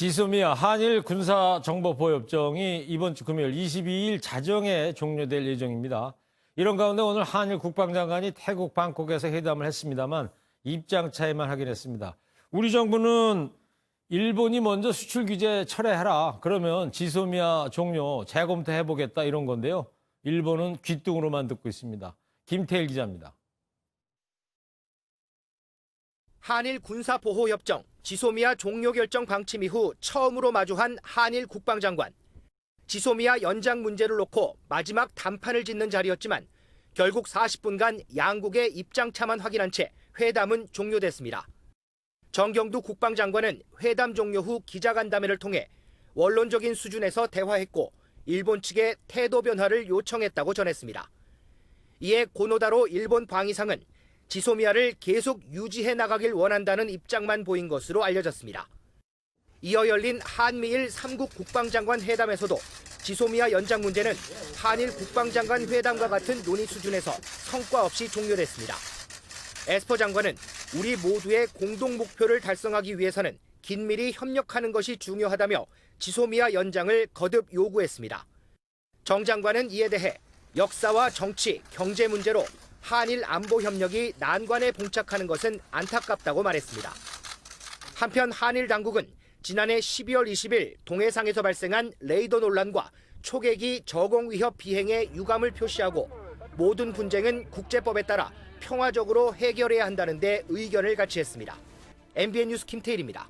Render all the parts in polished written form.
지소미아 한일 군사정보보호협정이 이번 주 금요일 22일 자정에 종료될 예정입니다. 이런 가운데 오늘 한일 국방장관이 태국 방콕에서 회담을 했습니다만 입장 차이만 확인했습니다. 우리 정부는 일본이 먼저 수출 규제 철회해라. 그러면 지소미아 종료 재검토해보겠다 이런 건데요. 일본은 귓등으로만 듣고 있습니다. 김태일 기자입니다. 한일 군사보호협정 지소미아 종료 결정 방침 이후 처음으로 마주한 한일 국방장관. 지소미아 연장 문제를 놓고 마지막 단판을 짓는 자리였지만 결국 40분간 양국의 입장차만 확인한 채 회담은 종료됐습니다. 정경두 국방장관은 회담 종료 후 기자간담회를 통해 원론적인 수준에서 대화했고 일본 측에 태도 변화를 요청했다고 전했습니다. 이에 고노다로 일본 방위상은 지소미아를 계속 유지해 나가길 원한다는 입장만 보인 것으로 알려졌습니다. 이어 열린 한미일 3국 국방장관 회담에서도 지소미아 연장 문제는 한일 국방장관 회담과 같은 논의 수준에서 성과 없이 종료됐습니다. 에스퍼 장관은 우리 모두의 공동 목표를 달성하기 위해서는 긴밀히 협력하는 것이 중요하다며 지소미아 연장을 거듭 요구했습니다. 정 장관은 이에 대해 역사와 정치, 경제 문제로 한일 안보 협력이 난관에 봉착하는 것은 안타깝다고 말했습니다. 한편 한일 당국은 지난해 12월 20일 동해상에서 발생한 레이더 논란과 초계기 저공 위협 비행에 유감을 표시하고 모든 분쟁은 국제법에 따라 평화적으로 해결해야 한다는 데 의견을 같이 했습니다. MBN 뉴스 김태일입니다.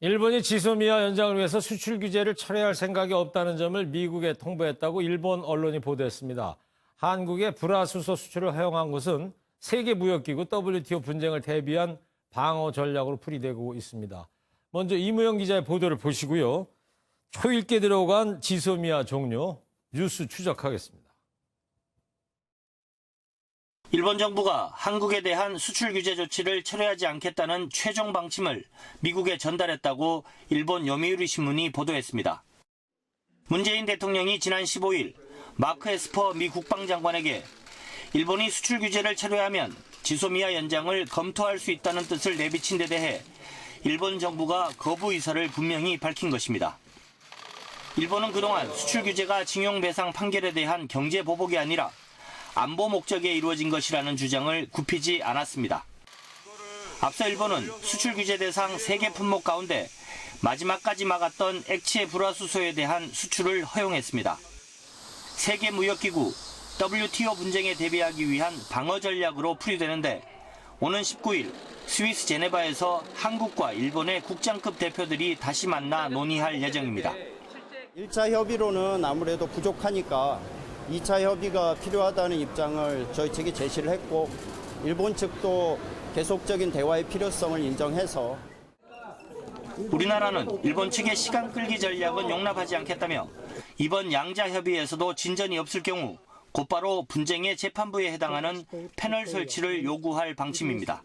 일본이 지소미아 연장을 위해서 수출 규제를 철회할 생각이 없다는 점을 미국에 통보했다고 일본 언론이 보도했습니다. 한국의 불화수소 수출을 허용한 것은 세계무역기구 WTO 분쟁을 대비한 방어 전략으로 풀이되고 있습니다. 먼저 이무영 기자의 보도를 보시고요. 초읽게 들어간 지소미아 종료 뉴스 추적하겠습니다. 일본 정부가 한국에 대한 수출 규제 조치를 철회하지 않겠다는 최종 방침을 미국에 전달했다고 일본 요미우리 신문이 보도했습니다. 문재인 대통령이 지난 15일 마크 에스퍼 미 국방장관에게 일본이 수출 규제를 철회하면 지소미아 연장을 검토할 수 있다는 뜻을 내비친 데 대해 일본 정부가 거부 의사를 분명히 밝힌 것입니다. 일본은 그동안 수출 규제가 징용배상 판결에 대한 경제 보복이 아니라 안보 목적에 이루어진 것이라는 주장을 굽히지 않았습니다. 앞서 일본은 수출 규제 대상 3개 품목 가운데 마지막까지 막았던 액체 불화수소에 대한 수출을 허용했습니다. 세계무역기구 WTO 분쟁에 대비하기 위한 방어 전략으로 풀이되는데 오는 19일 스위스 제네바에서 한국과 일본의 국장급 대표들이 다시 만나 논의할 예정입니다. 1차 협의로는 아무래도 부족하니까 2차 협의가 필요하다는 입장을 저희 측이 제시를 했고 일본 측도 계속적인 대화의 필요성을 인정해서 우리나라는 일본 측의 시간 끌기 전략은 용납하지 않겠다며 이번 양자 협의에서도 진전이 없을 경우 곧바로 분쟁의 재판부에 해당하는 패널 설치를 요구할 방침입니다.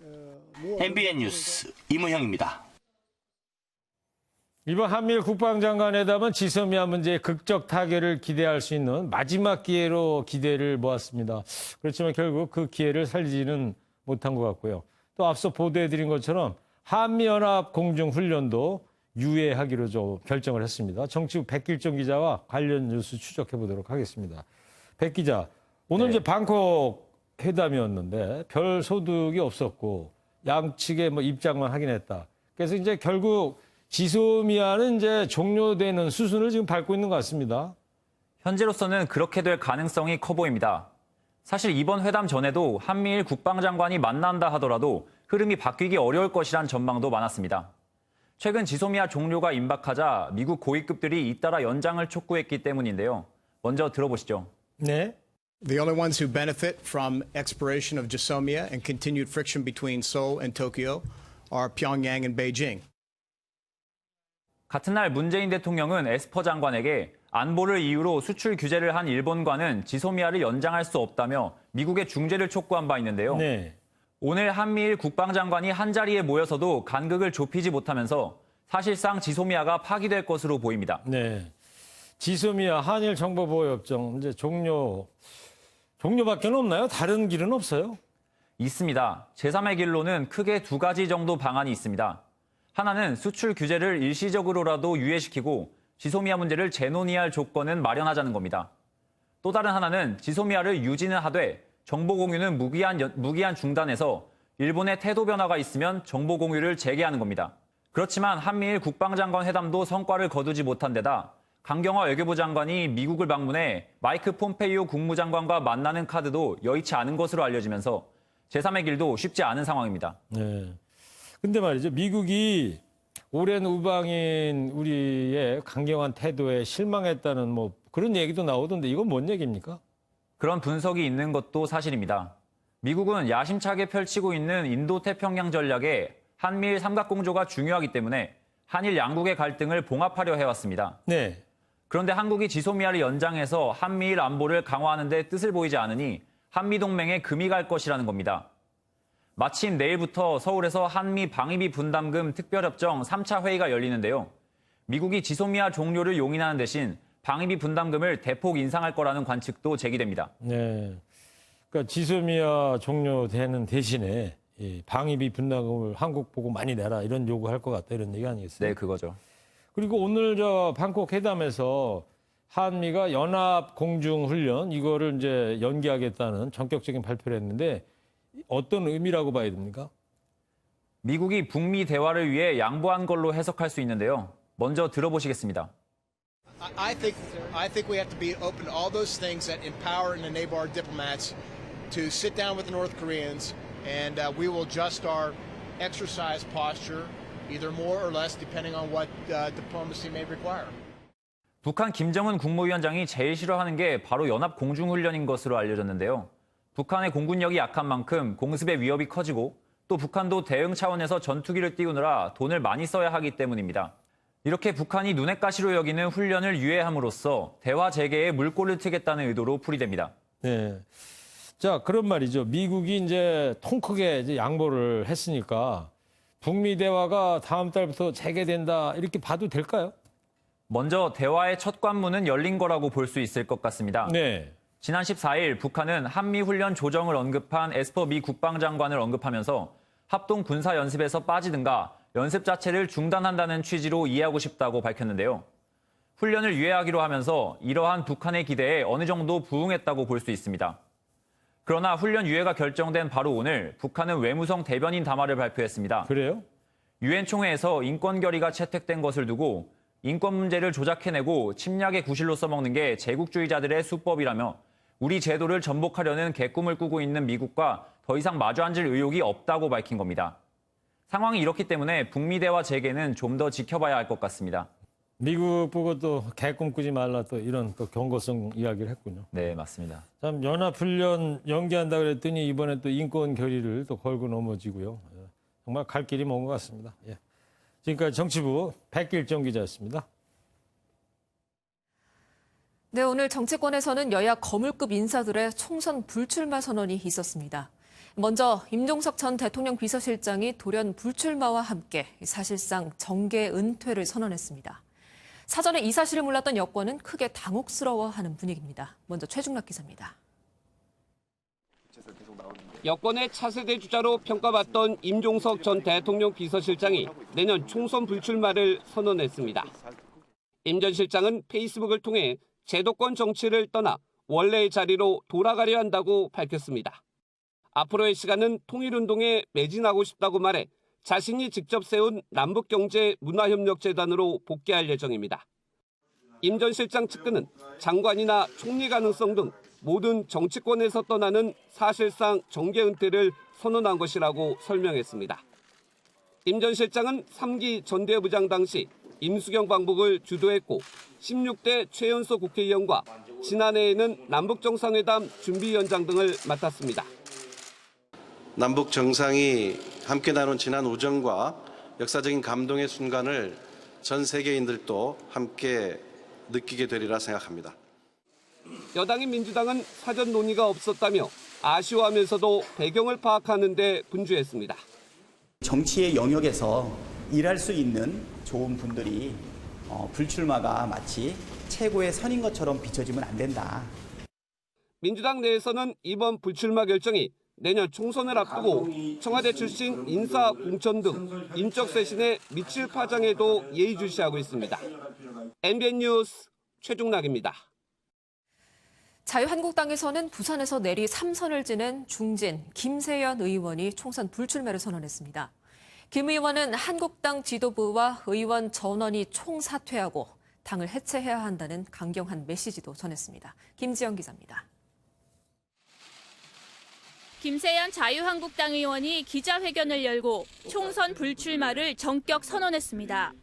MBN 뉴스 이무형입니다. 이번 한미일 국방장관 회담은 지소미아 문제의 극적 타결을 기대할 수 있는 마지막 기회로 기대를 모았습니다. 그렇지만 결국 그 기회를 살리지는 못한 것 같고요. 또 앞서 보도해드린 것처럼 한미연합 공중훈련도 유예하기로 결정을 했습니다. 정치부 백길정 기자와 관련 뉴스 추적해보도록 하겠습니다. 백 기자, 오늘 이제 방콕 회담이었는데 별 소득이 없었고 양측의 입장만 확인했다. 그래서 이제 결국 지소미아는 이제 종료되는 수순을 지금 밟고 있는 것 같습니다. 현재로서는 그렇게 될 가능성이 커 보입니다. 사실 이번 회담 전에도 한미일 국방장관이 만난다 하더라도 흐름이 바뀌기 어려울 것이란 전망도 많았습니다. 최근 지소미아 종료가 임박하자 미국 고위급들이 잇따라 연장을 촉구했기 때문인데요. 먼저 들어보시죠. 네. The only ones who benefit from expiration of Jisomia and continued friction between Seoul and Tokyo are Pyongyang and Beijing. 같은 날 문재인 대통령은 에스퍼 장관에게 안보를 이유로 수출 규제를 한 일본과는 지소미아를 연장할 수 없다며 미국의 중재를 촉구한 바 있는데요. 네. 오늘 한미일 국방장관이 한자리에 모여서도 간극을 좁히지 못하면서 사실상 지소미아가 파기될 것으로 보입니다. 네. 지소미아 한일 정보보호협정 이제 종료밖에 없나요? 다른 길은 없어요? 있습니다. 제3의 길로는 크게 2가지 정도 방안이 있습니다. 하나는 수출 규제를 일시적으로라도 유예시키고 지소미아 문제를 재논의할 조건은 마련하자는 겁니다. 또 다른 하나는 지소미아를 유지는 하되 정보 공유는 무기한 중단해서 일본의 태도 변화가 있으면 정보 공유를 재개하는 겁니다. 그렇지만 한미일 국방장관 회담도 성과를 거두지 못한 데다 강경화 외교부 장관이 미국을 방문해 마이크 폼페이오 국무장관과 만나는 카드도 여의치 않은 것으로 알려지면서 제3의 길도 쉽지 않은 상황입니다. 네. 근데 말이죠. 미국이 오랜 우방인 우리의 강경한 태도에 실망했다는 뭐 그런 얘기도 나오던데 이건 뭔 얘기입니까? 그런 분석이 있는 것도 사실입니다. 미국은 야심차게 펼치고 있는 인도태평양 전략에 한미일 삼각공조가 중요하기 때문에 한일 양국의 갈등을 봉합하려 해왔습니다. 네. 그런데 한국이 지소미아를 연장해서 한미일 안보를 강화하는 데 뜻을 보이지 않으니 한미동맹에 금이 갈 것이라는 겁니다. 마침 내일부터 서울에서 한미 방위비 분담금 특별협정 3차 회의가 열리는데요. 미국이 지소미아 종료를 용인하는 대신 방위비 분담금을 대폭 인상할 거라는 관측도 제기됩니다. 네. 그러니까 지소미아 종료되는 대신에 이 방위비 분담금을 한국 보고 많이 내라 이런 요구할 것 같다 이런 얘기 아니겠어요? 네, 그거죠. 그리고 오늘 방콕 회담에서 한미가 연합 공중 훈련 이거를 이제 연기하겠다는 전격적인 발표를 했는데 어떤 의미라고 봐야 됩니까? 미국이 북미 대화를 위해 양보한 걸로 해석할 수 있는데요. 먼저 들어보시겠습니다. I think we have to be open to all those things that empower and enable our diplomats to sit down with the North Koreans, and we will adjust our exercise posture, either more or less, depending on what diplomacy may require. 북한 김정은 국무위원장이 제일 싫어하는 게 바로 연합 공중훈련인 것으로 알려졌는데요. 북한의 공군력이 약한 만큼 공습의 위협이 커지고 또 북한도 대응 차원에서 전투기를 띄우느라 돈을 많이 써야 하기 때문입니다. 이렇게 북한이 눈엣 가시로 여기는 훈련을 유예함으로써 대화 재개에 물꼬를 트겠다는 의도로 풀이됩니다. 네. 자, 그런 말이죠. 미국이 이제 통 크게 이제 양보를 했으니까 북미 대화가 다음 달부터 재개된다 이렇게 봐도 될까요? 먼저 대화의 첫 관문은 열린 거라고 볼 수 있을 것 같습니다. 네. 지난 14일 북한은 한미훈련 조정을 언급한 에스퍼 미 국방장관을 언급하면서 합동 군사연습에서 빠지든가 연습 자체를 중단한다는 취지로 이해하고 싶다고 밝혔는데요. 훈련을 유예하기로 하면서 이러한 북한의 기대에 어느 정도 부응했다고 볼 수 있습니다. 그러나 훈련 유예가 결정된 바로 오늘 북한은 외무성 대변인 담화를 발표했습니다. 그래요? 유엔 총회에서 인권 결의가 채택된 것을 두고 인권 문제를 조작해내고 침략의 구실로 써먹는 게 제국주의자들의 수법이라며 우리 제도를 전복하려는 개꿈을 꾸고 있는 미국과 더 이상 마주 앉을 의욕이 없다고 밝힌 겁니다. 상황이 이렇기 때문에 북미 대화 재개는 좀 더 지켜봐야 할 것 같습니다. 미국 보고 또 개꿈 꾸지 말라 또 이런 또 경고성 이야기를 했군요. 네, 맞습니다. 참 연합훈련 연기한다 그랬더니 이번에 또 인권 결의를 또 걸고 넘어지고요. 정말 갈 길이 먼 것 같습니다. 예. 지금까지 정치부 백길정 기자였습니다. 네, 오늘 정치권에서는 여야 거물급 인사들의 총선 불출마 선언이 있었습니다. 먼저 임종석 전 대통령 비서실장이 돌연 불출마와 함께 사실상 정계 은퇴를 선언했습니다. 사전에 이 사실을 몰랐던 여권은 크게 당혹스러워하는 분위기입니다. 먼저 최중락 기자입니다. 여권의 차세대 주자로 평가받던 임종석 전 대통령 비서실장이 내년 총선 불출마를 선언했습니다. 임 전 실장은 페이스북을 통해 제도권 정치를 떠나 원래의 자리로 돌아가려 한다고 밝혔습니다. 앞으로의 시간은 통일운동에 매진하고 싶다고 말해 자신이 직접 세운 남북경제문화협력재단으로 복귀할 예정입니다. 임 전 실장 측근은 장관이나 총리 가능성 등 모든 정치권에서 떠나는 사실상 정계 은퇴를 선언한 것이라고 설명했습니다. 임 전 실장은 3기 전대부장 당시 임수경 방북을 주도했고 16대 최연소 국회의원과 지난해에는 남북정상회담 준비위원장 등을 맡았습니다. 남북 정상이 함께 나눈 지난 우정과 역사적인 감동의 순간을 전 세계인들도 함께 느끼게 되리라 생각합니다. 여당인 민주당은 사전 논의가 없었다며 아쉬워하면서도 배경을 파악하는 데 분주했습니다. 정치의 영역에서 일할 수 있는 좋은 분들이 불출마가 마치 최고의 선인 것처럼 비춰지면 안 된다. 민주당 내에서는 이번 불출마 결정이 내년 총선을 앞두고 청와대 출신 인사 공천 등 인적 쇄신에 미칠 파장에도 예의주시하고 있습니다. MBN 뉴스 최종락입니다. 자유한국당에서는 부산에서 내리 3선을 지낸 중진 김세연 의원이 총선 불출마를 선언했습니다. 김 의원은 한국당 지도부와 의원 전원이 총사퇴하고 당을 해체해야 한다는 강경한 메시지도 전했습니다. 김지영 기자입니다. 김세연 자유한국당 의원이 기자회견을 열고 총선 불출마를 전격 선언했습니다.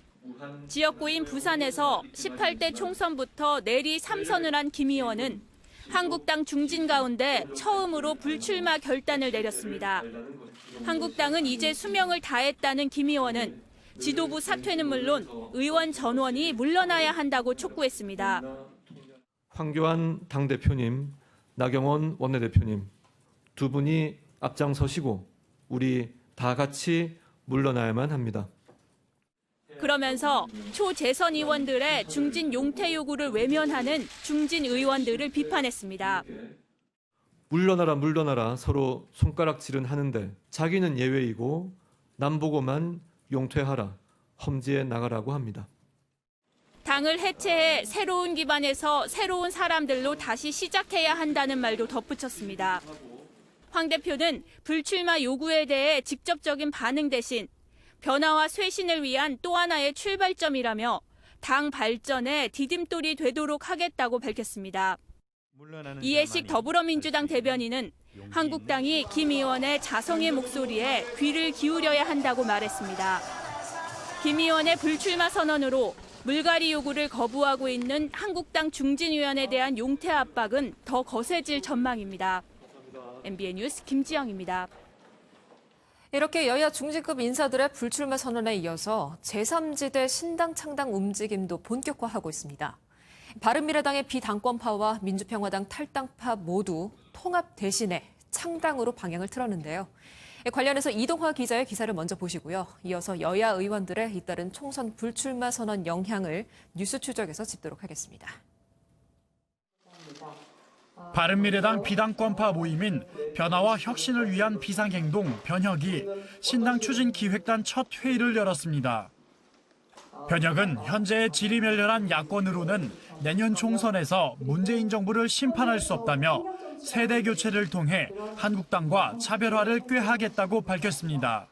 지역구인 부산에서 18대 총선부터 내리 3선을 한 김 의원은 한국당 중진 가운데 처음으로 불출마 결단을 내렸습니다. 한국당은 이제 수명을 다했다는 김 의원은 지도부 사퇴는 물론 의원 전원이 물러나야 한다고 촉구했습니다. 황교안 당대표님, 나경원 원내대표님 두 분이 앞장서시고 우리 다 같이 물러나야만 합니다. 그러면서 초재선 의원들의 중진 용퇴 요구를 외면하는 중진 의원들을 비판했습니다. 물러나라 물러나라 서로 손가락질은 하는데 자기는 예외이고 남 보고만 용퇴하라 험지에 나가라고 합니다. 당을 해체해 새로운 기반에서 새로운 사람들로 다시 시작해야 한다는 말도 덧붙였습니다. 황 대표는 불출마 요구에 대해 직접적인 반응 대신 변화와 쇄신을 위한 또 하나의 출발점이라며 당 발전에 디딤돌이 되도록 하겠다고 밝혔습니다. 이해식 더불어민주당 대변인은 한국당이 김 의원의 자성의 목소리에 귀를 기울여야 한다고 말했습니다. 김 의원의 불출마 선언으로 물갈이 요구를 거부하고 있는 한국당 중진위원에 대한 용퇴 압박은 더 거세질 전망입니다. MBN 뉴스 김지영입니다. 이렇게 여야 중진급 인사들의 불출마 선언에 이어서 제3지대 신당 창당 움직임도 본격화하고 있습니다. 바른미래당의 비당권파와 민주평화당 탈당파 모두 통합 대신에 창당으로 방향을 틀었는데요. 관련해서 이동화 기자의 기사를 먼저 보시고요. 이어서 여야 의원들의 잇따른 총선 불출마 선언 영향을 뉴스 추적에서 짚도록 하겠습니다. 바른미래당 비당권파 모임인 변화와 혁신을 위한 비상행동 변혁이 신당 추진기획단 첫 회의를 열었습니다. 변혁은 현재의 지리멸렬한 야권으로는 내년 총선에서 문재인 정부를 심판할 수 없다며 세대 교체를 통해 한국당과 차별화를 꾀하겠다고 밝혔습니다.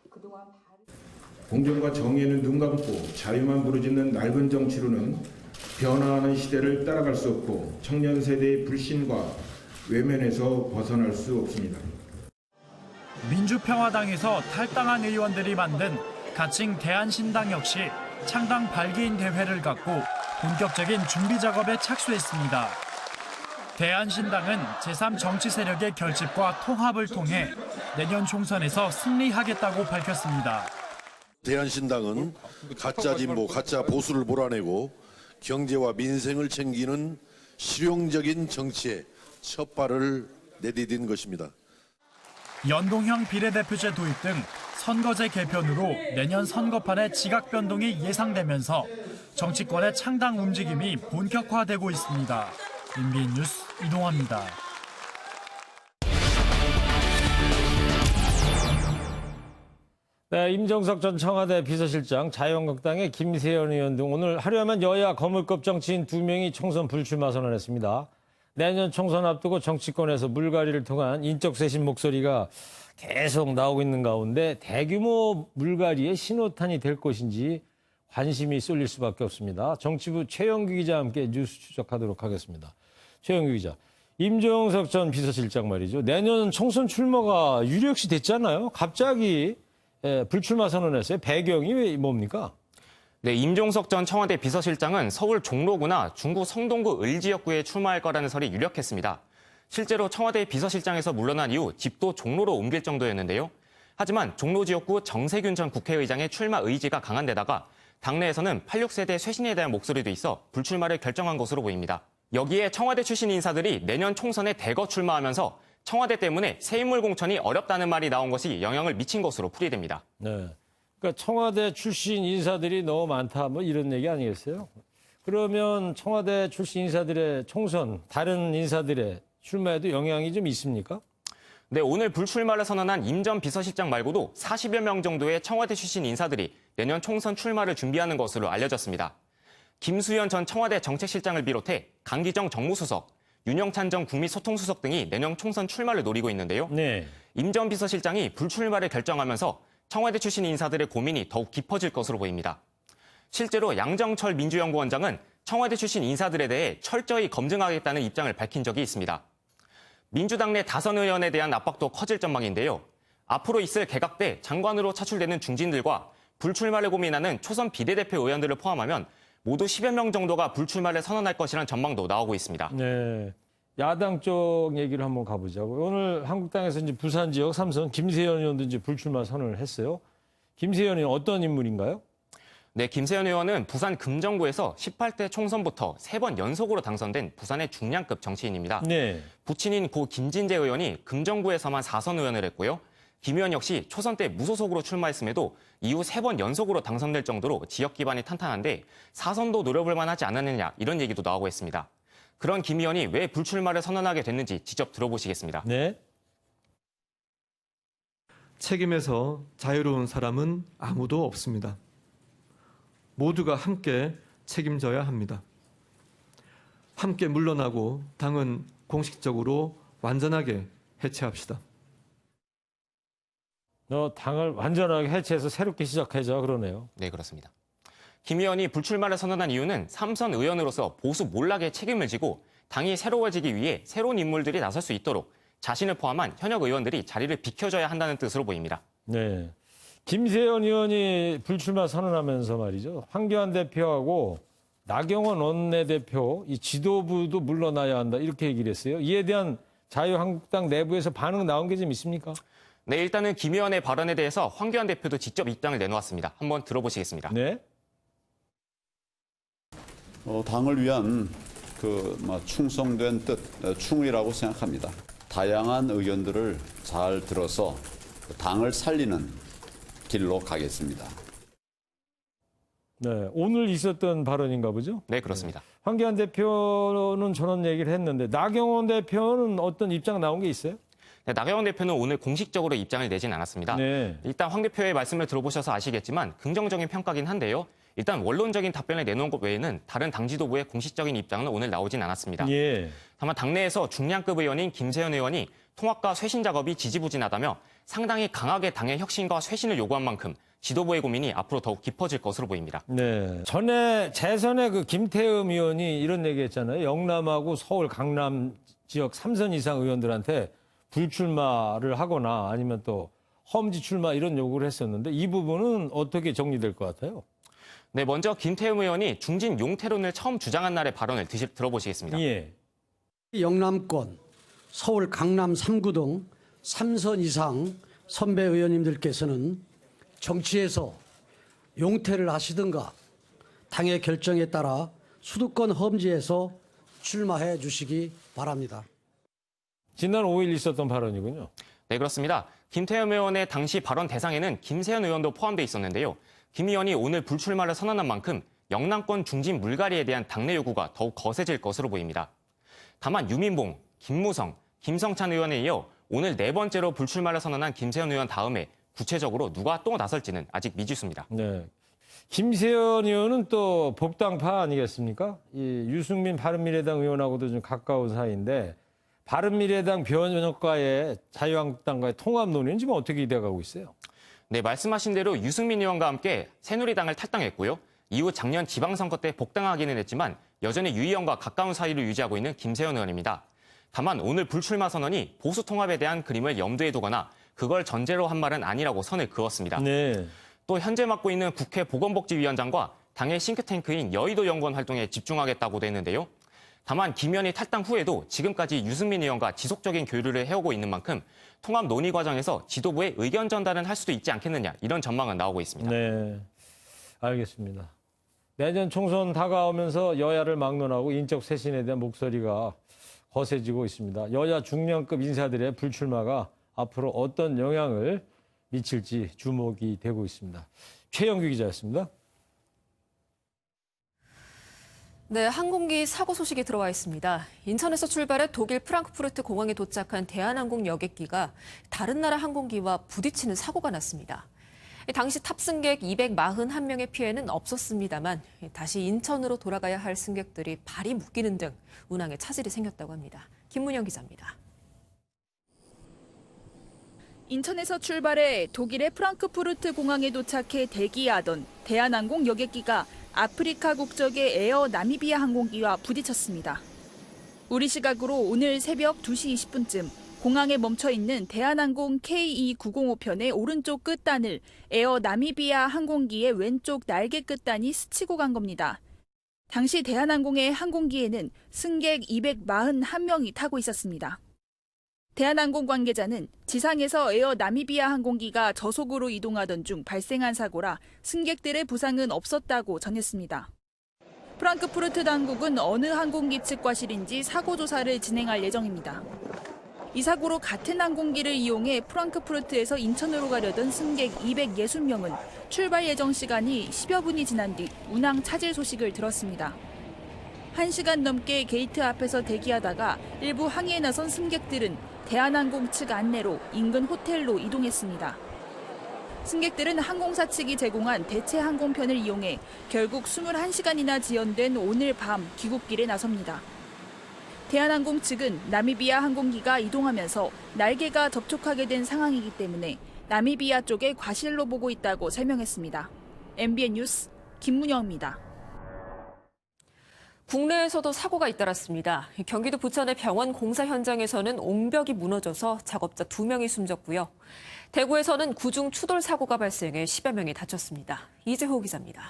공정과 정의에는 눈 감고 자유만 부르짖는 낡은 정치로는 변화하는 시대를 따라갈 수 없고 청년 세대의 불신과 외면에서 벗어날 수 없습니다. 민주평화당에서 탈당한 의원들이 만든 가칭 대한신당 역시 창당 발기인 대회를 갖고 본격적인 준비 작업에 착수했습니다. 대한신당은 제3정치 세력의 결집과 통합을 통해 내년 총선에서 승리하겠다고 밝혔습니다. 대한신당은 가짜 진보, 가짜 보수를 몰아내고 경제와 민생을 챙기는 실용적인 정치에 첫 발을 내디딘 것입니다. 연동형 비례대표제 도입 등 선거제 개편으로 내년 선거판의 지각 변동이 예상되면서 정치권의 창당 움직임이 본격화되고 있습니다. MBN 뉴스 이동화입니다. 네, 임종석 전 청와대 비서실장, 자유한국당의 김세연 의원 등 오늘 하루에만 여야 거물급 정치인 2명이 총선 불출마 선언했습니다. 내년 총선 앞두고 정치권에서 물갈이를 통한 인적 쇄신 목소리가 계속 나오고 있는 가운데 대규모 물갈이의 신호탄이 될 것인지 관심이 쏠릴 수밖에 없습니다. 정치부 최영규 기자와 함께 뉴스 추적하도록 하겠습니다. 최영규 기자, 임종석 전 비서실장 말이죠. 내년 총선 출마가 유력시 됐잖아요. 갑자기 불출마 선언했어요. 배경이 뭡니까? 네, 임종석 전 청와대 비서실장은 서울 종로구나 중구 성동구 을지역구에 출마할 거라는 설이 유력했습니다. 실제로 청와대 비서실장에서 물러난 이후 집도 종로로 옮길 정도였는데요. 하지만 종로 지역구 정세균 전 국회의장의 출마 의지가 강한 데다가 당내에서는 86세대 쇄신에 대한 목소리도 있어 불출마를 결정한 것으로 보입니다. 여기에 청와대 출신 인사들이 내년 총선에 대거 출마하면서 청와대 때문에 새인물 공천이 어렵다는 말이 나온 것이 영향을 미친 것으로 풀이됩니다. 네. 그러니까 청와대 출신 인사들이 너무 많다, 뭐 이런 얘기 아니겠어요? 그러면 청와대 출신 인사들의 총선, 다른 인사들의 출마에도 영향이 좀 있습니까? 네, 오늘 불출마를 선언한 임 전 비서실장 말고도 40여 명 정도의 청와대 출신 인사들이 내년 총선 출마를 준비하는 것으로 알려졌습니다. 김수현 전 청와대 정책실장을 비롯해 강기정 정무수석, 윤영찬 전 국민소통수석 등이 내년 총선 출마를 노리고 있는데요. 네. 임 전 비서실장이 불출마를 결정하면서 청와대 출신 인사들의 고민이 더욱 깊어질 것으로 보입니다. 실제로 양정철 민주연구원장은 청와대 출신 인사들에 대해 철저히 검증하겠다는 입장을 밝힌 적이 있습니다. 민주당 내 다선 의원에 대한 압박도 커질 전망인데요. 앞으로 있을 개각 때 장관으로 차출되는 중진들과 불출마를 고민하는 초선 비례대표 의원들을 포함하면 모두 10여 명 정도가 불출마를 선언할 것이라는 전망도 나오고 있습니다. 네. 야당 쪽 얘기를 한번 가보자고요. 오늘 한국당에서 이제 부산 지역 3선 김세현 의원도 이제 불출마 선언을 했어요. 김세현 의원 어떤 인물인가요? 네, 김세현 의원은 부산 금정구에서 18대 총선부터 3번 연속으로 당선된 부산의 중량급 정치인입니다. 네. 부친인 고 김진재 의원이 금정구에서만 4선 의원을 했고요. 김 의원 역시 초선 때 무소속으로 출마했음에도 이후 3번 연속으로 당선될 정도로 지역 기반이 탄탄한데 4선도 노려볼 만하지 않았느냐 이런 얘기도 나오고 있습니다. 그런 김 의원이 왜 불출마를 선언하게 됐는지 직접 들어보시겠습니다. 네. 책임에서 자유로운 사람은 아무도 없습니다. 모두가 함께 책임져야 합니다. 함께 물러나고 당은 공식적으로 완전하게 해체합시다. 당을 완전하게 해체해서 새롭게 시작하자 그러네요. 네, 그렇습니다. 김 의원이 불출마를 선언한 이유는 3선 의원으로서 보수 몰락의 책임을 지고 당이 새로워지기 위해 새로운 인물들이 나설 수 있도록 자신을 포함한 현역 의원들이 자리를 비켜줘야 한다는 뜻으로 보입니다. 네. 김세현 의원이 불출마 선언하면서 말이죠. 황교안 대표하고 나경원 원내대표 이 지도부도 물러나야 한다 이렇게 얘기를 했어요. 이에 대한 자유한국당 내부에서 반응 나온 게 좀 있습니까? 네, 일단은 김 의원의 발언에 대해서 황교안 대표도 직접 입장을 내놓았습니다. 한번 들어보시겠습니다. 네. 당을 위한 충성된 뜻, 충이라고 생각합니다. 다양한 의견들을 잘 들어서 당을 살리는 길로 가겠습니다. 네, 오늘 있었던 발언인가 보죠? 네, 그렇습니다. 황교안 대표는 저런 얘기를 했는데 나경원 대표는 어떤 입장 나온 게 있어요? 네, 나경원 대표는 오늘 공식적으로 입장을 내진 않았습니다. 네. 일단 황 대표의 말씀을 들어보셔서 아시겠지만 긍정적인 평가긴 한데요. 일단 원론적인 답변을 내놓은 것 외에는 다른 당 지도부의 공식적인 입장은 오늘 나오진 않았습니다. 예. 다만 당내에서 중량급 의원인 김세현 의원이 통합과 쇄신 작업이 지지부진하다며 상당히 강하게 당의 혁신과 쇄신을 요구한 만큼 지도부의 고민이 앞으로 더욱 깊어질 것으로 보입니다. 네. 재선에 그 김태흠 의원이 이런 얘기 했잖아요. 영남하고 서울, 강남 지역 3선 이상 의원들한테 불출마를 하거나 아니면 또 험지 출마 이런 요구를 했었는데 이 부분은 어떻게 정리될 것 같아요? 네, 먼저 김태흠 의원이 중진 용태론을 처음 주장한 날의 발언을 들어보시겠습니다. 예. 영남권, 서울, 강남 3구 등 3선 이상 선배 의원님들께서는 정치에서 용태를 하시든가 당의 결정에 따라 수도권 험지에서 출마해 주시기 바랍니다. 지난 5일 있었던 발언이군요. 네, 그렇습니다. 김태흠 의원의 당시 발언 대상에는 김세현 의원도 포함되어 있었는데요. 김 의원이 오늘 불출마를 선언한 만큼 영남권 중진 물갈이에 대한 당내 요구가 더욱 거세질 것으로 보입니다. 다만 유민봉, 김무성, 김성찬 의원에 이어 오늘 4번째로 불출마를 선언한 김세현 의원 다음에 구체적으로 누가 또 나설지는 아직 미지수입니다. 네. 김세현 의원은 또 복당파 아니겠습니까? 이 유승민 바른미래당 의원하고도 좀 가까운 사이인데 바른미래당 변혁과의 자유한국당과의 통합 논의는 지금 어떻게 이어가고 있어요? 네, 말씀하신 대로 유승민 의원과 함께 새누리당을 탈당했고요. 이후 작년 지방선거 때 복당하기는 했지만 여전히 유 의원과 가까운 사이를 유지하고 있는 김세현 의원입니다. 다만 오늘 불출마 선언이 보수 통합에 대한 그림을 염두에 두거나 그걸 전제로 한 말은 아니라고 선을 그었습니다. 네. 또 현재 맡고 있는 국회 보건복지위원장과 당의 싱크탱크인 여의도 연구원 활동에 집중하겠다고도 했는데요. 다만 김 의원이 탈당 후에도 지금까지 유승민 의원과 지속적인 교류를 해오고 있는 만큼 통합 논의 과정에서 지도부에 의견 전달은 할 수도 있지 않겠느냐 이런 전망은 나오고 있습니다. 네, 알겠습니다. 내년 총선 다가오면서 여야를 막론하고 인적 쇄신에 대한 목소리가 거세지고 있습니다. 여야 중량급 인사들의 불출마가 앞으로 어떤 영향을 미칠지 주목이 되고 있습니다. 최영규 기자였습니다. 네, 항공기 사고 소식이 들어와 있습니다. 인천에서 출발해 독일 프랑크푸르트 공항에 도착한 대한항공 여객기가 다른 나라 항공기와 부딪히는 사고가 났습니다. 당시 탑승객 241명의 피해는 없었습니다만 다시 인천으로 돌아가야 할 승객들이 발이 묶이는 등 운항에 차질이 생겼다고 합니다. 김문영 기자입니다. 인천에서 출발해 독일의 프랑크푸르트 공항에 도착해 대기하던 대한항공 여객기가 아프리카 국적의 에어 나미비아 항공기와 부딪혔습니다. 우리 시각으로 오늘 새벽 2시 20분쯤 공항에 멈춰있는 대한항공 KE905편의 오른쪽 끝단을 에어 나미비아 항공기의 왼쪽 날개 끝단이 스치고 간 겁니다. 당시 대한항공의 항공기에는 승객 241명이 타고 있었습니다. 대한항공 관계자는 지상에서 에어 나미비아 항공기가 저속으로 이동하던 중 발생한 사고라 승객들의 부상은 없었다고 전했습니다. 프랑크푸르트 당국은 어느 항공기 측 과실인지 사고 조사를 진행할 예정입니다. 이 사고로 같은 항공기를 이용해 프랑크푸르트에서 인천으로 가려던 승객 260명은 출발 예정 시간이 10여 분이 지난 뒤 운항 차질 소식을 들었습니다. 1시간 넘게 게이트 앞에서 대기하다가 일부 항해에 나선 승객들은 대한항공 측 안내로 인근 호텔로 이동했습니다. 승객들은 항공사 측이 제공한 대체 항공편을 이용해 결국 21시간이나 지연된 오늘 밤 귀국길에 나섭니다. 대한항공 측은 나미비아 항공기가 이동하면서 날개가 접촉하게 된 상황이기 때문에 나미비아 쪽에 과실로 보고 있다고 설명했습니다. MBN 뉴스 김문영입니다. 국내에서도 사고가 잇따랐습니다. 경기도 부천의 병원 공사 현장에서는 옹벽이 무너져서 작업자 2명이 숨졌고요. 대구에서는 구중 추돌 사고가 발생해 10여 명이 다쳤습니다. 이재호 기자입니다.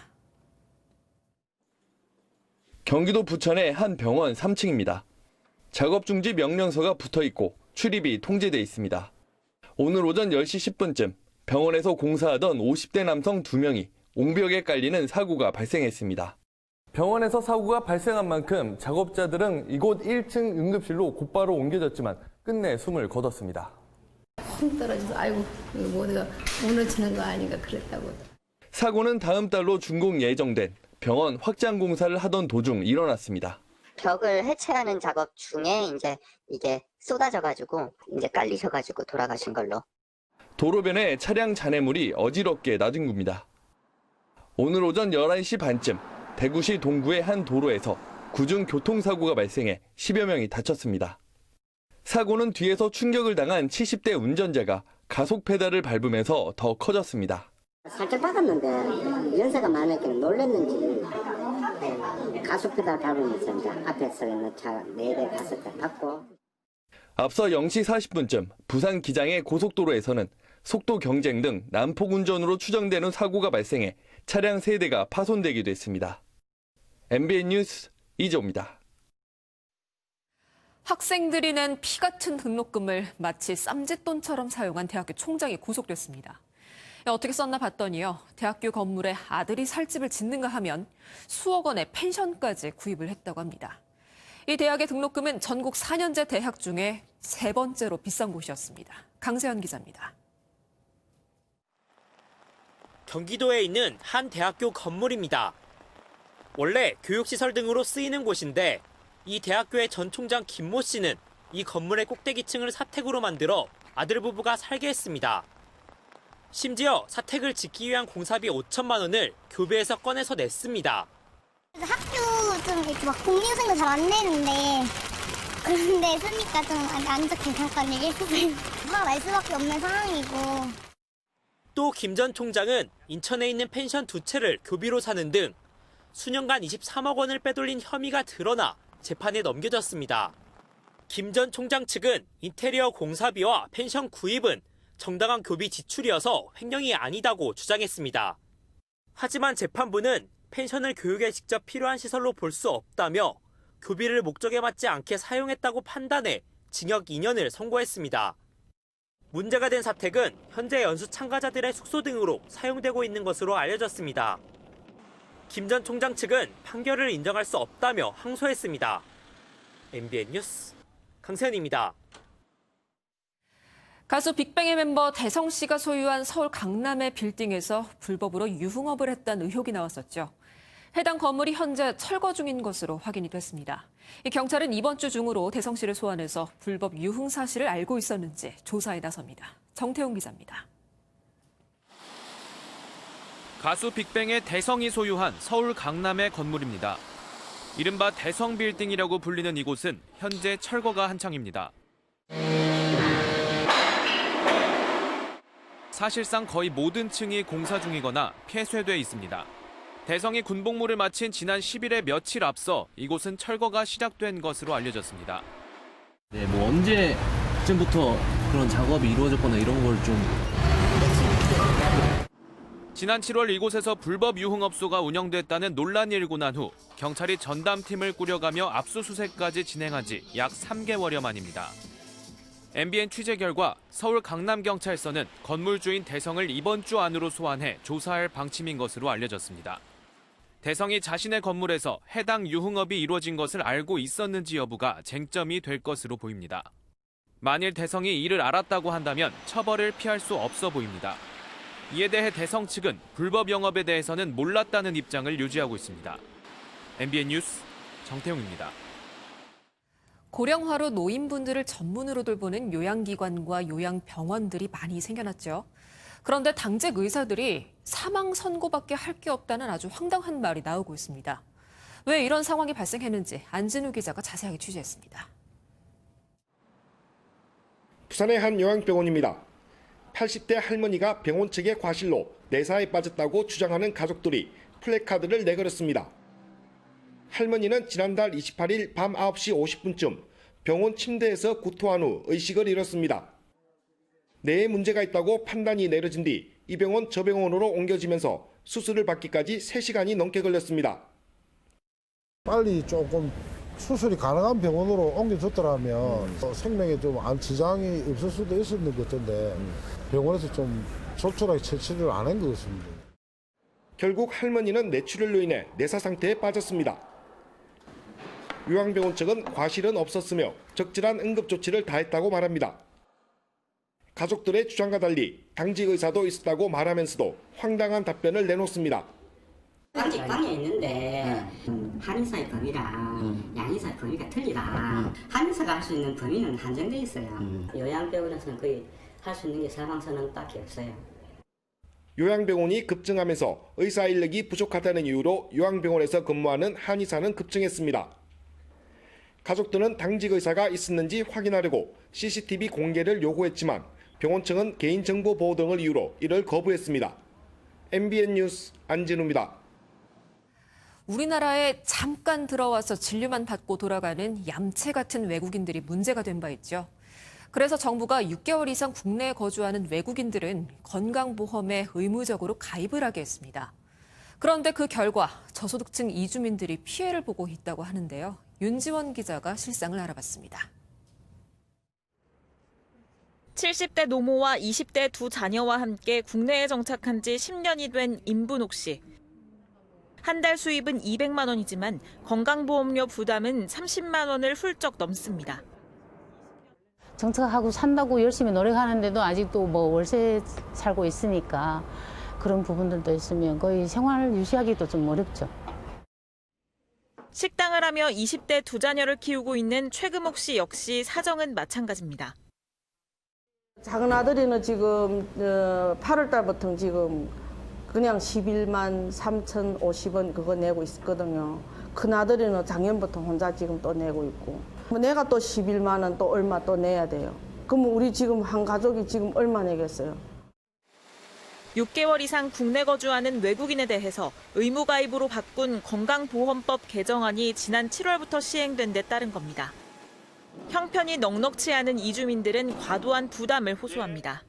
경기도 부천의 한 병원 3층입니다. 작업 중지 명령서가 붙어 있고 출입이 통제돼 있습니다. 오늘 오전 10시 10분쯤 병원에서 공사하던 50대 남성 2명이 옹벽에 깔리는 사고가 발생했습니다. 병원에서 사고가 발생한 만큼 작업자들은 이곳 1층 응급실로 곧바로 옮겨졌지만 끝내 숨을 거뒀습니다. 숨 떨어져서 아이고 이거 모두가 무너지는 거 아닌가 그랬다고. 사고는 다음 달로 준공 예정된 병원 확장 공사를 하던 도중 일어났습니다. 벽을 해체하는 작업 중에 이게 쏟아져가지고 깔리셔가지고 돌아가신 걸로. 도로변에 차량 잔해물이 어지럽게 낮은 겁니다. 오늘 오전 11시 반쯤 대구시 동구의 한 도로에서 구중 교통사고가 발생해 10여 명이 다쳤습니다. 사고는 뒤에서 충격을 당한 70대 운전자가 가속 페달을 밟으면서 더 커졌습니다. 살짝 박았는데 연세가 많으니까 놀랐는지 가속 페달 밟으면서 이제 앞에서 있는 차 4대 5대 밟고. 앞서 0시 40분쯤 부산 기장의 고속도로에서는 속도 경쟁 등 난폭 운전으로 추정되는 사고가 발생해 차량 3대가 파손되기도 했습니다. MBN 뉴스 이재호입니다. 학생들이 낸 피 같은 등록금을 마치 쌈짓돈처럼 사용한 대학교 총장이 구속됐습니다. 어떻게 썼나 봤더니요. 대학교 건물에 아들이 살 집을 짓는가 하면 수억 원의 펜션까지 구입을 했다고 합니다. 이 대학의 등록금은 전국 4년제 대학 중에 3번째로 비싼 곳이었습니다. 강세현 기자입니다. 경기도에 있는 한 대학교 건물입니다. 원래 교육시설 등으로 쓰이는 곳인데 이 대학교의 전 총장 김모 씨는 이 건물의 꼭대기층을 사택으로 만들어 아들 부부가 살게 했습니다. 심지어 사택을 짓기 위한 공사비 5천만 원을 교배에서 꺼내서 냈습니다. 학교 좀 이렇게 막 공인생도 잘 안 내는데 그런데 쓰니까 좀 안 좋게 잠깐 얘기했어요. 화날 수밖에 없는 상황이고. 또 김 전 총장은 인천에 있는 펜션 2채를 교비로 사는 등 수년간 23억 원을 빼돌린 혐의가 드러나 재판에 넘겨졌습니다. 김 전 총장 측은 인테리어 공사비와 펜션 구입은 정당한 교비 지출이어서 횡령이 아니다고 주장했습니다. 하지만 재판부는 펜션을 교육에 직접 필요한 시설로 볼 수 없다며 교비를 목적에 맞지 않게 사용했다고 판단해 징역 2년을 선고했습니다. 문제가 된 사택은 현재 연수 참가자들의 숙소 등으로 사용되고 있는 것으로 알려졌습니다. 김 전 총장 측은 판결을 인정할 수 없다며 항소했습니다. MBN 뉴스 강세현입니다. 가수 빅뱅의 멤버 대성 씨가 소유한 서울 강남의 빌딩에서 불법으로 유흥업을 했다는 의혹이 나왔었죠. 해당 건물이 현재 철거 중인 것으로 확인이 됐습니다. 경찰은 이번 주 중으로 대성시를 소환해서 불법 유흥 사실을 알고 있었는지 조사에 나섭니다. 정태웅 기자입니다. 가수 빅뱅의 대성이 소유한 서울 강남의 건물입니다. 이른바 대성 빌딩이라고 불리는 이곳은 현재 철거가 한창입니다. 사실상 거의 모든 층이 공사 중이거나 폐쇄돼 있습니다. 대성이 군복무를 마친 지난 10일에 며칠 앞서 이곳은 철거가 시작된 것으로 알려졌습니다. 네, 뭐 언제쯤부터 그런 작업이 이루어졌거나 이런 걸 좀. 지난 7월 이곳에서 불법 유흥업소가 운영됐다는 논란이 일고 난 후 경찰이 전담팀을 꾸려가며 압수수색까지 진행한 지 약 3개월여 만입니다. MBN 취재 결과 서울 강남경찰서는 건물 주인 대성을 이번 주 안으로 소환해 조사할 방침인 것으로 알려졌습니다. 대성이 자신의 건물에서 해당 유흥업이 이루어진 것을 알고 있었는지 여부가 쟁점이 될 것으로 보입니다. 만일 대성이 이를 알았다고 한다면 처벌을 피할 수 없어 보입니다. 이에 대해 대성 측은 불법 영업에 대해서는 몰랐다는 입장을 유지하고 있습니다. MBN 뉴스 정태웅입니다. 고령화로 노인분들을 전문으로 돌보는 요양기관과 요양병원들이 많이 생겨났죠. 그런데 당직 의사들이 사망 선고밖에 할 게 없다는 아주 황당한 말이 나오고 있습니다. 왜 이런 상황이 발생했는지 안진우 기자가 자세하게 취재했습니다. 부산의 한 요양병원입니다. 80대 할머니가 병원 측의 과실로 내사에 빠졌다고 주장하는 가족들이 플래카드를 내걸었습니다. 할머니는 지난달 28일 밤 9시 50분쯤 병원 침대에서 구토한 후 의식을 잃었습니다. 뇌에 문제가 있다고 판단이 내려진 뒤 이 병원 저 병원으로 옮겨지면서 수술을 받기까지 3시간이 넘게 걸렸습니다. 빨리 조금 수술이 가능한 병원으로 옮겨줬더라면 생명에 좀 지장이 없을 수도 있었는 것 같은데 병원에서 좀 조촐하게 처치를 안 한 것 같습니다. 결국 할머니는 뇌출혈로 인해 내사 상태에 빠졌습니다. 요양병원 측은 과실은 없었으며 적절한 응급조치를 다했다고 말합니다. 가족들의 주장과 달리 당직 의사도 있었다고 말하면서도 황당한 답변을 내놓습니다. 당직방에 있는데 한의사의 범위랑 양의사의 범위가 틀리다. 한의사가 할 수 있는 범위는 한정돼 있어요. 요양병원에서는 거의 할 수 있는 게 사망선언밖에 없어요. 요양병원이 급증하면서 의사 인력이 부족하다는 이유로 요양병원에서 근무하는 한의사는 급증했습니다. 가족들은 당직 의사가 있었는지 확인하려고 CCTV 공개를 요구했지만 병원 측은 개인정보 보호 등을 이유로 이를 거부했습니다. MBN 뉴스 안진우입니다. 우리나라에 잠깐 들어와서 진료만 받고 돌아가는 얌체 같은 외국인들이 문제가 된 바 있죠. 그래서 정부가 6개월 이상 국내에 거주하는 외국인들은 건강보험에 의무적으로 가입을 하게 했습니다. 그런데 그 결과 저소득층 이주민들이 피해를 보고 있다고 하는데요. 윤지원 기자가 실상을 알아봤습니다. 70대 노모와 20대 두 자녀와 함께 국내에 정착한 지 10년이 된 임분옥 씨. 한 달 수입은 200만 원이지만 건강보험료 부담은 30만 원을 훌쩍 넘습니다. 정착하고 산다고 열심히 노력하는데도 아직도 뭐 월세 살고 있으니까 그런 부분들도 있으면 거의 생활 유지하기도 좀 어렵죠. 식당을 하며 20대 두 자녀를 키우고 있는 최금옥 씨 역시 사정은 마찬가지입니다. 작은 아들이는 지금 8월 달부터 지금 그냥 11만 3,050원 그거 내고 있거든요. 큰 아들이는 작년부터 혼자 지금 또 내고 있고. 내가 또 11만 원 또 얼마 또 내야 돼요. 그럼 우리 지금 한 가족이 지금 얼마 내겠어요? 6개월 이상 국내 거주하는 외국인에 대해서 의무가입으로 바꾼 건강보험법 개정안이 지난 7월부터 시행된 데 따른 겁니다. 형편이 넉넉치 않은 이주민들은 과도한 부담을 호소합니다.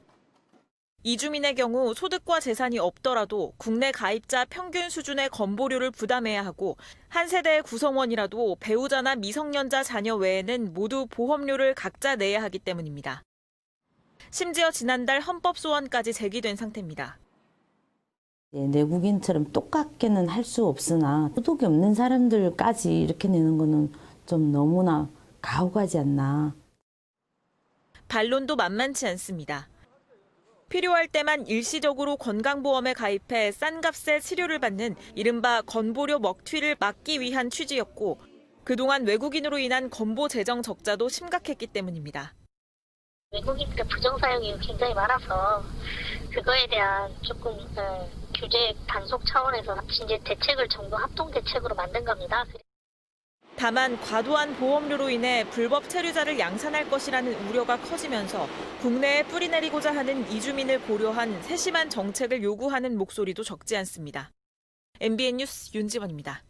이주민의 경우 소득과 재산이 없더라도 국내 가입자 평균 수준의 건보료를 부담해야 하고 한 세대의 구성원이라도 배우자나 미성년자 자녀 외에는 모두 보험료를 각자 내야 하기 때문입니다. 심지어 지난달 헌법 소원까지 제기된 상태입니다. 내국인처럼 똑같게는 할 수 없으나 소득이 없는 사람들까지 이렇게 내는 거는 좀 너무나 가혹하지 않나. 반론도 만만치 않습니다. 필요할 때만 일시적으로 건강보험에 가입해 싼 값에 치료를 받는 이른바 건보료 먹튀를 막기 위한 취지였고 그동안 외국인으로 인한 건보 재정 적자도 심각했기 때문입니다. 외국인들의 부정사용이 굉장히 많아서 그거에 대한 조금 규제 단속 차원에서 이제 대책을 정부 합동 대책으로 만든 겁니다. 다만 과도한 보험료로 인해 불법 체류자를 양산할 것이라는 우려가 커지면서 국내에 뿌리내리고자 하는 이주민을 고려한 세심한 정책을 요구하는 목소리도 적지 않습니다. MBN 뉴스 윤지원입니다.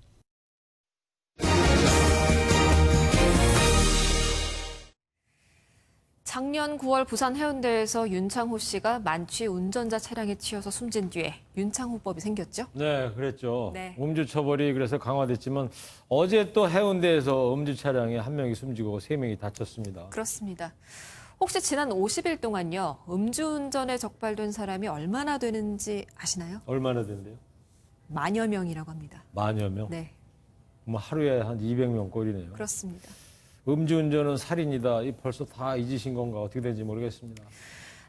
작년 9월 부산 해운대에서 윤창호 씨가 만취 운전자 차량에 치여서 숨진 뒤에 윤창호법이 생겼죠? 네, 그랬죠. 네. 음주 처벌이 그래서 강화됐지만 어제 또 해운대에서 음주 차량에 한 명이 숨지고 3명이 다쳤습니다. 그렇습니다. 혹시 지난 50일 동안요, 음주운전에 적발된 사람이 얼마나 되는지 아시나요? 얼마나 된대요? 만여 명이라고 합니다. 만여 명? 네, 뭐 하루에 한 200명 꼴이네요. 그렇습니다. 음주운전은 살인이다. 벌써 다 잊으신 건가 어떻게 되는지 모르겠습니다.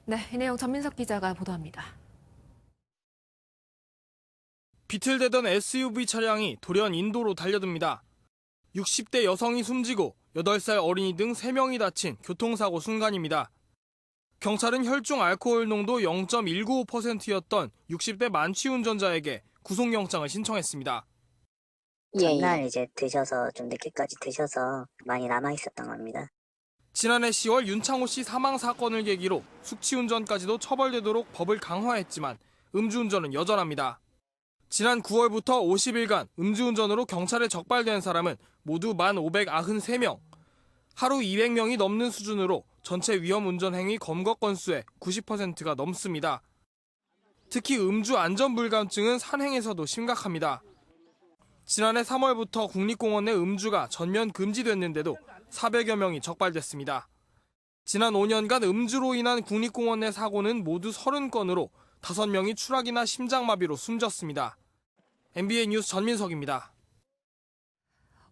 네, 이 내용 전민석 기자가 보도합니다. 비틀대던 SUV 차량이 돌연 인도로 달려듭니다. 60대 여성이 숨지고 8살 어린이 등 3명이 다친 교통사고 순간입니다. 경찰은 혈중 알코올 농도 0.195%였던 60대 만취 운전자에게 구속영장을 신청했습니다. 전날 이제 드셔서 좀 늦게까지 드셔서 많이 남아 있었던 겁니다. 지난해 10월 윤창호 씨 사망 사건을 계기로 숙취운전까지도 처벌되도록 법을 강화했지만 음주운전은 여전합니다. 지난 9월부터 50일간 음주운전으로 경찰에 적발된 사람은 모두 1,593명. 하루 200명이 넘는 수준으로 전체 위험운전 행위 검거 건수의 90%가 넘습니다. 특히 음주 안전불감증은 산행에서도 심각합니다. 지난해 3월부터 국립공원 내 음주가 전면 금지됐는데도 400여 명이 적발됐습니다. 지난 5년간 음주로 인한 국립공원 내 사고는 모두 30건으로 5명이 추락이나 심장마비로 숨졌습니다. MBN 뉴스 전민석입니다.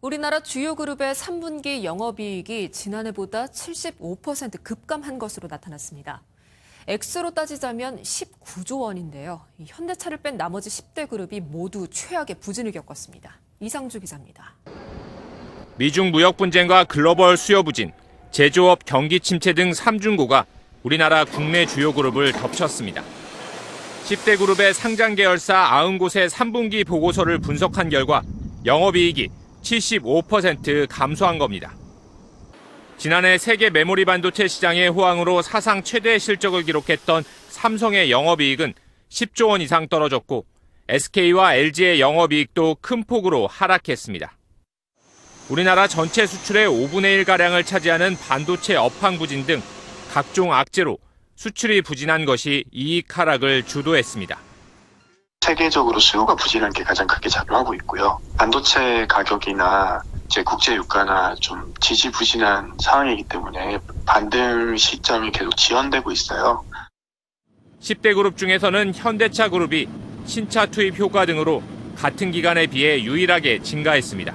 우리나라 주요 그룹의 3분기 영업이익이 지난해보다 75% 급감한 것으로 나타났습니다. 액수로 따지자면 19조 원인데요. 현대차를 뺀 나머지 10대 그룹이 모두 최악의 부진을 겪었습니다. 이상주 기자입니다. 미중 무역 분쟁과 글로벌 수요 부진, 제조업 경기 침체 등 3중고가 우리나라 국내 주요 그룹을 덮쳤습니다. 10대 그룹의 상장 계열사 90곳의 3분기 보고서를 분석한 결과 영업이익이 75% 감소한 겁니다. 지난해 세계 메모리 반도체 시장의 호황으로 사상 최대 실적을 기록했던 삼성의 영업이익은 10조 원 이상 떨어졌고 SK와 LG의 영업이익도 큰 폭으로 하락했습니다. 우리나라 전체 수출의 5분의 1가량을 차지하는 반도체 업황 부진 등 각종 악재로 수출이 부진한 것이 이익 하락을 주도했습니다. 세계적으로 수요가 부진한 게 가장 크게 작용하고 있고요. 반도체 가격이나 이제 국제 유가나 좀 지지부진한 상황이기 때문에 반등 시점이 계속 지연되고 있어요. 10대 그룹 중에서는 현대차 그룹이 신차 투입 효과 등으로 같은 기간에 비해 유일하게 증가했습니다.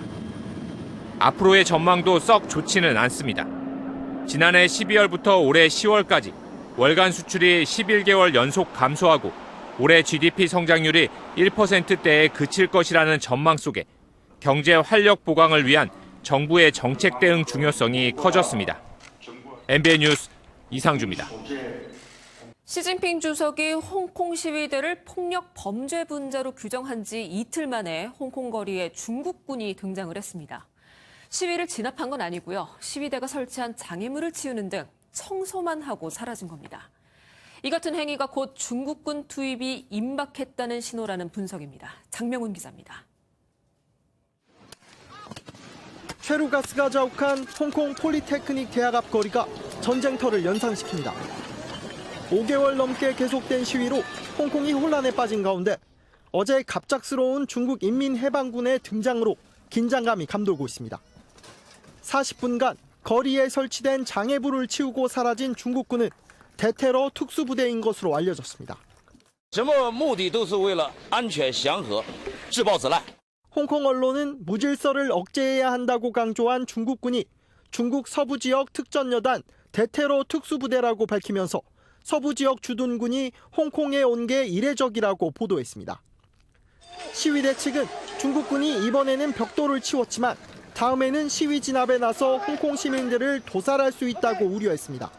앞으로의 전망도 썩 좋지는 않습니다. 지난해 12월부터 올해 10월까지 월간 수출이 11개월 연속 감소하고 올해 GDP 성장률이 1%대에 그칠 것이라는 전망 속에 경제 활력 보강을 위한 정부의 정책 대응 중요성이 커졌습니다. MBN 뉴스 이상주입니다. 시진핑 주석이 홍콩 시위대를 폭력 범죄 분자로 규정한 지 이틀 만에 홍콩 거리에 중국군이 등장을 했습니다. 시위를 진압한 건 아니고요. 시위대가 설치한 장애물을 치우는 등 청소만 하고 사라진 겁니다. 이 같은 행위가 곧 중국군 투입이 임박했다는 신호라는 분석입니다. 장명훈 기자입니다. 쉐루가스가 자욱한 홍콩 폴리테크닉 대학 앞 거리가 전쟁터를 연상시킵니다. 5개월 넘게 계속된 시위로 홍콩이 혼란에 빠진 가운데 어제 갑작스러운 중국 인민해방군의 등장으로 긴장감이 감돌고 있습니다. 40분간 거리에 설치된 장애불을 치우고 사라진 중국군은 대테러 특수부대인 것으로 알려졌습니다. 홍콩 언론은 무질서를 억제해야 한다고 강조한 중국군이 중국 서부 지역 특전여단 대테러 특수부대라고 밝히면서 서부 지역 주둔군이 홍콩에 온 게 이례적이라고 보도했습니다. 시위대 측은 중국군이 이번에는 벽돌을 치웠지만 다음에는 시위 진압에 나서 홍콩 시민들을 도살할 수 있다고 우려했습니다.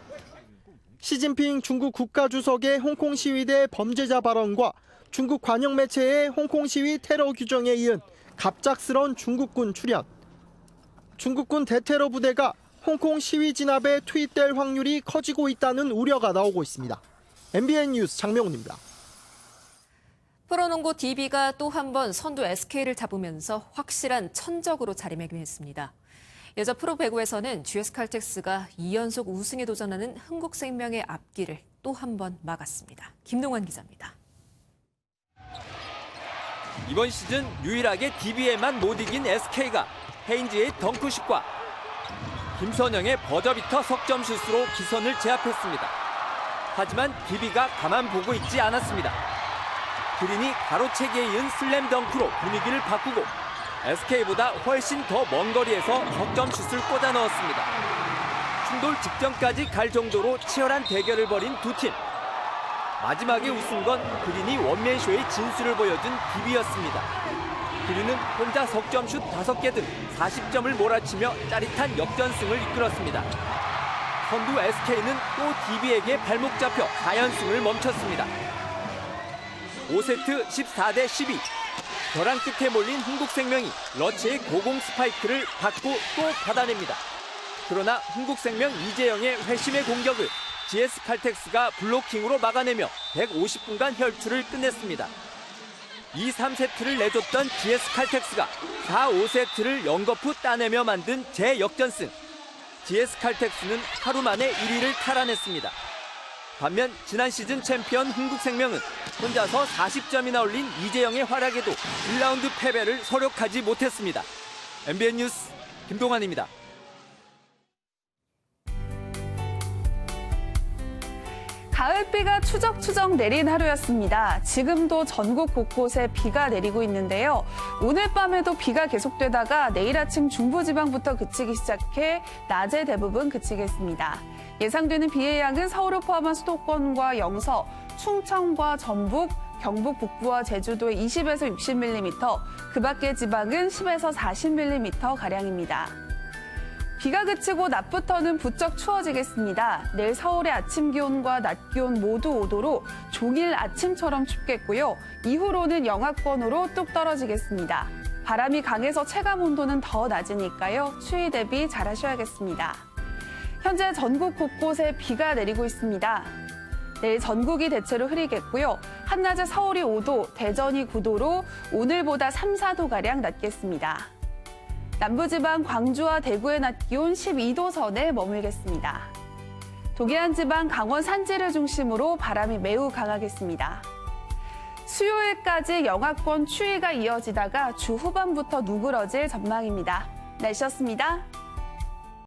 시진핑 중국 국가주석의 홍콩 시위대 범죄자 발언과 중국 관영 매체의 홍콩 시위 테러 규정에 이은 갑작스런 중국군 출현. 중국군 대테러 부대가 홍콩 시위 진압에 투입될 확률이 커지고 있다는 우려가 나오고 있습니다. MBN 뉴스 장명훈입니다. 프로농구 DB가 또 한 번 선두 SK를 잡으면서 확실한 천적으로 자리매김했습니다. 여자 프로 배구에서는 GS칼텍스가 2연속 우승에 도전하는 흥국생명의 앞길을 또 한 번 막았습니다. 김동환 기자입니다. 이번 시즌 유일하게 DB에만 못 이긴 SK가 헤인지의 덩크슛과 김선영의 버저비터 석점슛으로 기선을 제압했습니다. 하지만 DB가 가만 보고 있지 않았습니다. 그린이 가로채기에 이은 슬램덩크로 분위기를 바꾸고 SK보다 훨씬 더 먼 거리에서 석점슛을 꽂아 넣었습니다. 충돌 직전까지 갈 정도로 치열한 대결을 벌인 두 팀. 마지막에 우승 건 그린이 원맨쇼의 진수를 보여준 DB였습니다. 그린은 혼자 석점슛 5개 등 40점을 몰아치며 짜릿한 역전승을 이끌었습니다. 선두 SK는 또 DB에게 발목 잡혀 4연승을 멈췄습니다. 5세트 14대 12. 벼랑 끝에 몰린 흥국생명이 러치의 고공 스파이크를 받고 또 받아냅니다. 그러나 흥국생명 이재영의 회심의 공격을 GS칼텍스가 블로킹으로 막아내며 150분간 혈투를 끝냈습니다. 2, 3세트를 내줬던 GS칼텍스가 4, 5세트를 연거푸 따내며 만든 재역전승. GS칼텍스는 하루 만에 1위를 탈환했습니다. 반면 지난 시즌 챔피언 흥국생명은 혼자서 40점이나 올린 이재영의 활약에도 1라운드 패배를 서력하지 못했습니다. MBN 뉴스 김동환입니다. 가을비가 추적추적 내린 하루였습니다. 지금도 전국 곳곳에 비가 내리고 있는데요. 오늘 밤에도 비가 계속되다가 내일 아침 중부지방부터 그치기 시작해 낮에 대부분 그치겠습니다. 예상되는 비의 양은 서울을 포함한 수도권과 영서, 충청과 전북, 경북 북부와 제주도에 20에서 60mm, 그 밖의 지방은 10에서 40mm가량입니다. 비가 그치고 낮부터는 부쩍 추워지겠습니다. 내일 서울의 아침 기온과 낮 기온 모두 5도로 종일 아침처럼 춥겠고요. 이후로는 영하권으로 뚝 떨어지겠습니다. 바람이 강해서 체감 온도는 더 낮으니까요. 추위 대비 잘하셔야겠습니다. 현재 전국 곳곳에 비가 내리고 있습니다. 내일 전국이 대체로 흐리겠고요. 한낮에 서울이 5도, 대전이 9도로 오늘보다 3, 4도가량 낮겠습니다. 남부지방 광주와 대구의 낮 기온 12도 선에 머물겠습니다. 동해안 지방 강원 산지를 중심으로 바람이 매우 강하겠습니다. 수요일까지 영하권 추위가 이어지다가 주 후반부터 누그러질 전망입니다. 날씨였습니다.